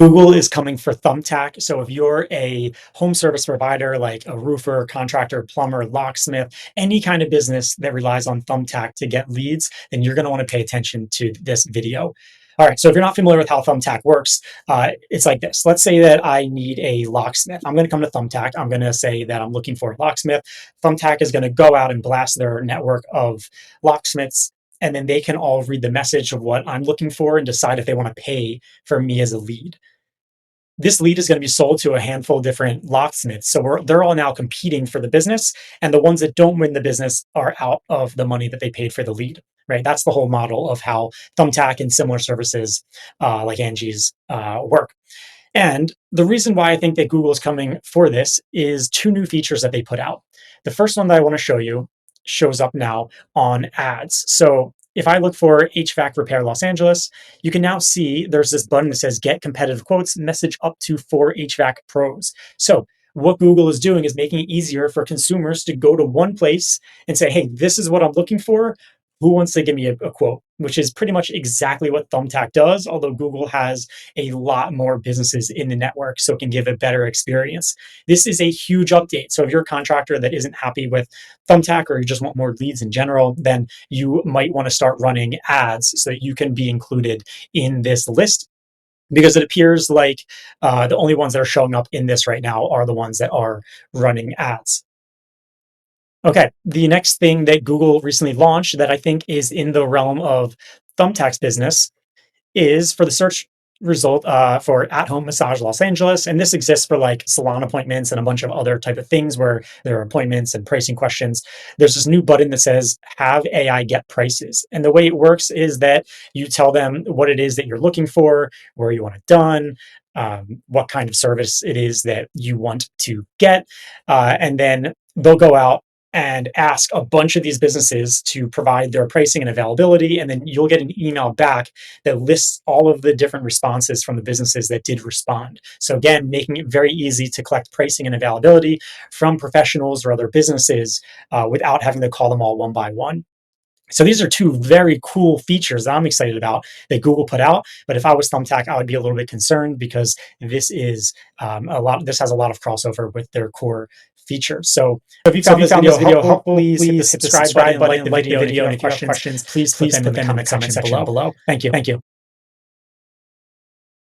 Google is coming for Thumbtack. So if you're a home service provider like a roofer, contractor, plumber, locksmith, any kind of business that relies on Thumbtack to get leads, then you're going to want to pay attention to this video. All right, so if you're not familiar with how Thumbtack works, it's like this. Let's say that I need a locksmith. I'm going to come to Thumbtack. I'm going to say that I'm looking for a locksmith. Thumbtack is going to go out and blast their network of locksmiths, and then they can all read the message of what I'm looking for and decide if they want to pay for me as a lead. This lead is going to be sold to a handful of different locksmiths. So they're all now competing for the business, and the ones that don't win the business are out of the money that they paid for the lead, right? That's the whole model of how Thumbtack and similar services like Angie's work. And the reason why I think that Google is coming for this is two new features that they put out. The first one that I want to show you shows up now on ads. So if I look for HVAC repair Los Angeles, you can now see there's this button that says get competitive quotes, message up to 4 HVAC pros. So what Google is doing is making it easier for consumers to go to one place and say, hey, this is what I'm looking for. Who wants to give me a quote? Which is pretty much exactly what Thumbtack does, although Google has a lot more businesses in the network, so it can give a better experience. This is a huge update. So if you're a contractor that isn't happy with Thumbtack, or you just want more leads in general, then you might want to start running ads so that you can be included in this list, because it appears like the only ones that are showing up in this right now are the ones that are running ads. Okay, the next thing that Google recently launched that I think is in the realm of Thumbtack's business is for the search result for at-home massage Los Angeles. And this exists for like salon appointments and a bunch of other type of things where there are appointments and pricing questions. There's this new button that says have AI get prices. And the way it works is that you tell them what it is that you're looking for, where you want it done, what kind of service it is that you want to get. And then they'll go out and ask a bunch of these businesses to provide their pricing and availability. And then you'll get an email back that lists all of the different responses from the businesses that did respond. So again, making it very easy to collect pricing and availability from professionals or other businesses without having to call them all one by one. So these are two very cool features that I'm excited about that Google put out. But if I was Thumbtack, I would be a little bit concerned because this is This has a lot of crossover with their core features. So if you found this video helpful, please hit the subscribe button and like the video. And if you have questions, please put them in the comment section below. Thank you.